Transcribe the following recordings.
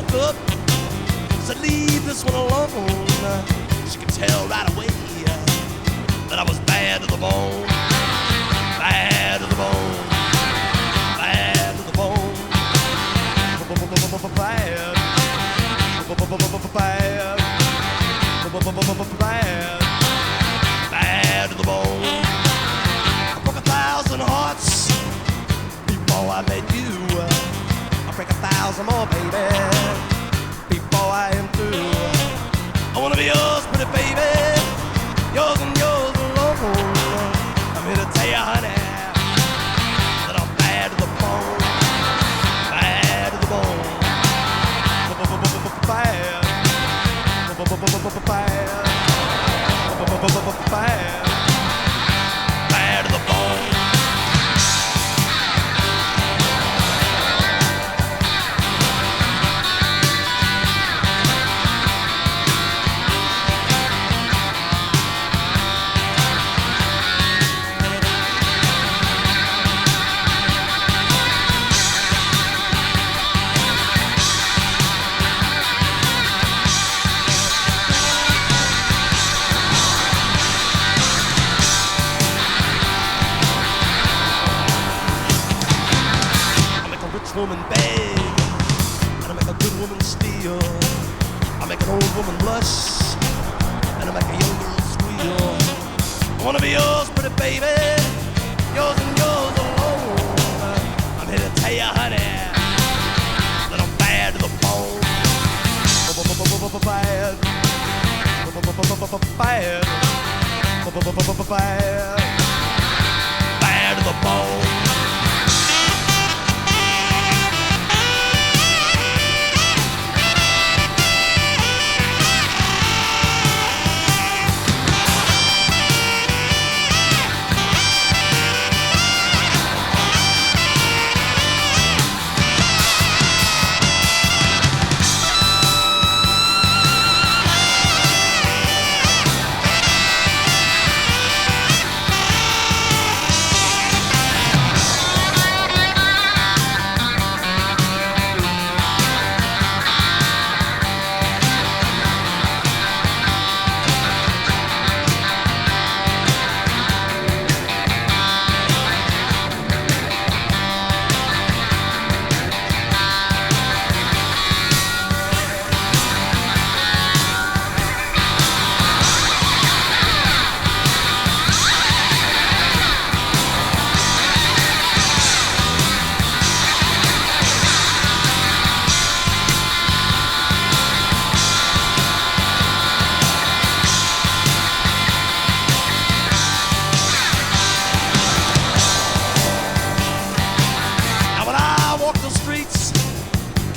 spoke up, said leave this one alone. She could tell right away that I was bad to the bone, bad to the bone, bad to the bone, bad, bad, bad to the bone. I broke 1,000 hearts before I met you. I'll break 1,000 more, baby, before I am through. I wanna be yours, pretty baby, yours and yours alone. I'm here to tell you, honey, that I'm bad to the bone, bad to the bone, bad, bad, bad to the bone. Woman beg, and I make a good woman steal. I make an old woman blush, and I make a young girl squeal. I wanna be yours, pretty baby, yours and yours alone. I'm here to tell you, honey, that I'm bad to the bone, bad, bad, bad, bad to the bone.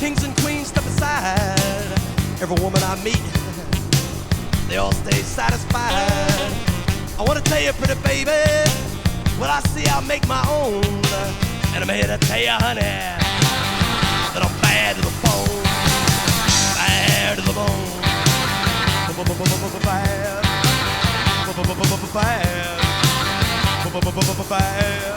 Kings and queens step aside. Every woman I meet, they all stay satisfied. I wanna tell you, pretty baby, what I see I'll make my own. And I'm here to tell you, honey, that I'm bad to the bone, bad to the bone, bad, bad, bad.